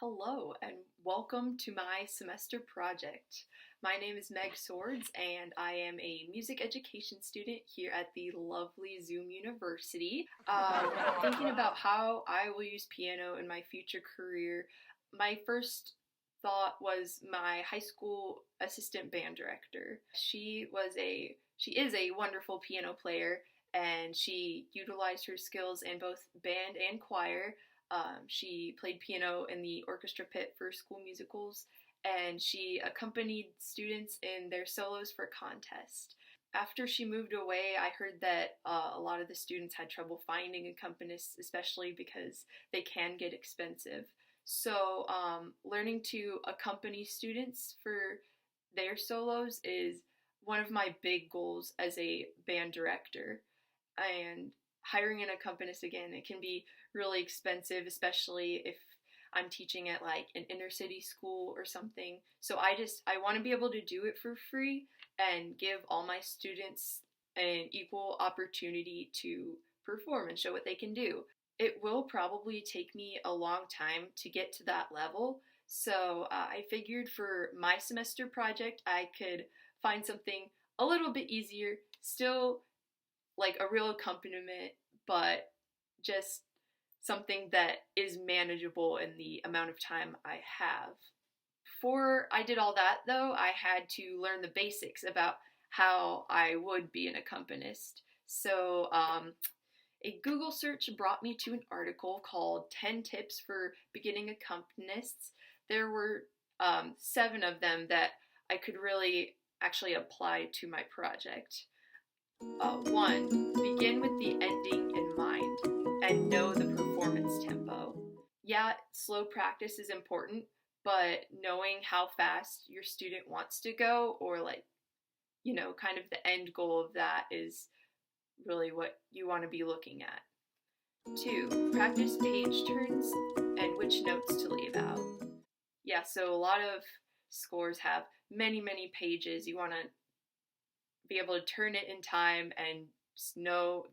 Hello and welcome to my semester project. My name is Meg Swords and I am a music education student here at the lovely Zoom University. Thinking about how I will use piano in my future career, my first thought was my high school assistant band director. She is a wonderful piano player and she utilized her skills in both band and choir. She played piano in the orchestra pit for school musicals, and she accompanied students in their solos for contest. After she moved away, I heard that a lot of the students had trouble finding accompanists, especially because they can get expensive. So learning to accompany students for their solos is one of my big goals as a band director. And hiring an accompanist, again, it can be really expensive, especially if I'm teaching at like an inner city school or something. So I want to be able to do it for free and give all my students an equal opportunity to perform and show what they can do. It will probably take me a long time to get to that level. So I figured for my semester project, I could find something a little bit easier, still like a real accompaniment, but just something that is manageable in the amount of time I have. Before I did all that, though, I had to learn the basics about how I would be an accompanist. So a Google search brought me to an article called 10 Tips for Beginning Accompanists. There were 7 of them that I could really actually apply to my project. 1. Begin with the ending in mind and know the performance tempo. Yeah, slow practice is important, but knowing how fast your student wants to go, or kind of the end goal of that is really what you want to be looking at. 2. Practice page turns and which notes to leave out. Yeah, so a lot of scores have many pages. You want to be able to turn it in time and just know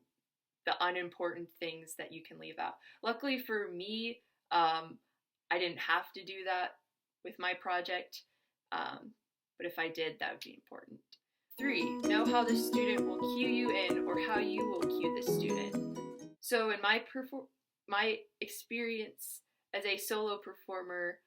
the unimportant things that you can leave out. Luckily for me, I didn't have to do that with my project, but if I did, that would be important. 3. Know how the student will cue you in or how you will cue the student. So in my experience as a solo performer,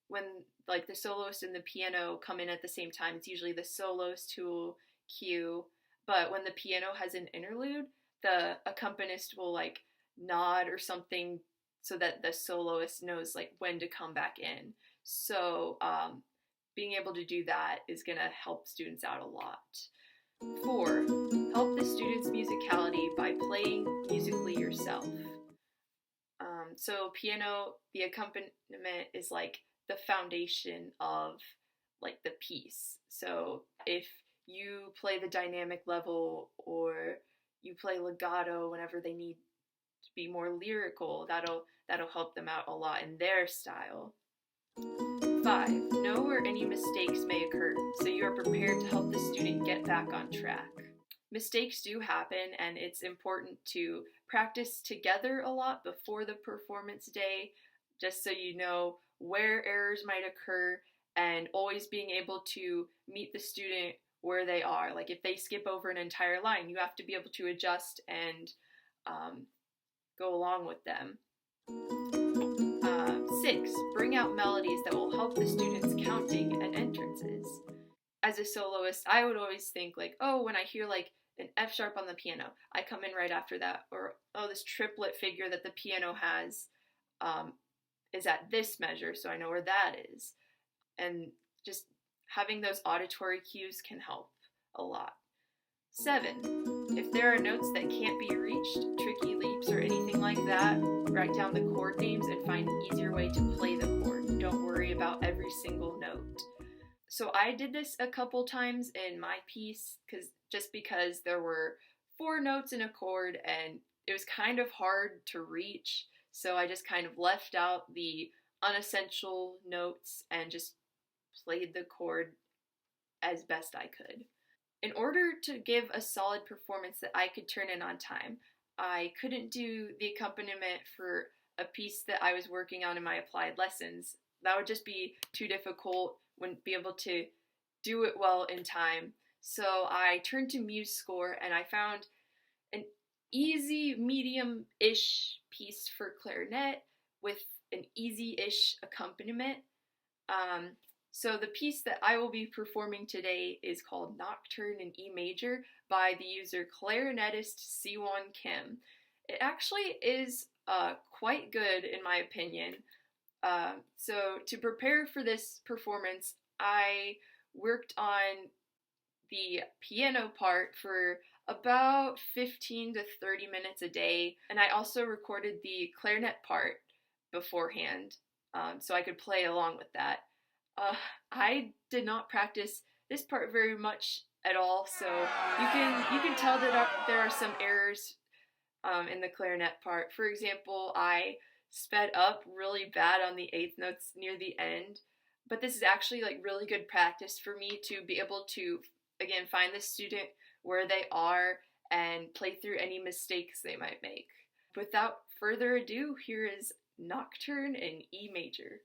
when like the soloist and the piano come in at the same time, it's usually the soloist who will cue, but when the piano has an interlude, the accompanist will like nod or something so that the soloist knows like when to come back in. So being able to do that is going to help students out a lot. 4. Help the students' musicality by playing musically yourself. So piano, the accompaniment is like the foundation of like the piece. So if you play the dynamic level or you play legato whenever they need to be more lyrical, that'll help them out a lot in their style. 5. Know where any mistakes may occur so you are prepared to help the student get back on track. Mistakes do happen, and it's important to practice together a lot before the performance day, just so you know where errors might occur, and always being able to meet the student where they are. Like if they skip over an entire line, you have to be able to adjust and go along with them. 6. Bring out melodies that will help the students counting and entrances. As a soloist, I would always think like, oh, when I hear like an F sharp on the piano, I come in right after that. Or, oh, this triplet figure that the piano has is at this measure, so I know where that is. And just having those auditory cues can help a lot. 7. If there are notes that can't be reached, tricky leaps or anything like that, write down the chord names and find an easier way to play the chord. Don't worry about every single note. So I did this a couple times in my piece because there were 4 notes in a chord and it was kind of hard to reach. So I just kind of left out the unessential notes and just played the chord as best I could. In order to give a solid performance that I could turn in on time, I couldn't do the accompaniment for a piece that I was working on in my applied lessons. That would just be too difficult, wouldn't be able to do it well in time. So I turned to MuseScore and I found an easy, medium-ish piece for clarinet with an easy-ish accompaniment. So the piece that I will be performing today is called Nocturne in E major by the user clarinetist Siwon Kim. It actually is quite good in my opinion. So to prepare for this performance, I worked on the piano part for about 15 to 30 minutes a day, and I also recorded the clarinet part beforehand so I could play along with that. I did not practice this part very much at all, so you can tell that there are some errors in the clarinet part. For example, I sped up really bad on the eighth notes near the end, but this is actually like really good practice for me to be able to again find the student where they are and play through any mistakes they might make. Without further ado, here is Nocturne in E major.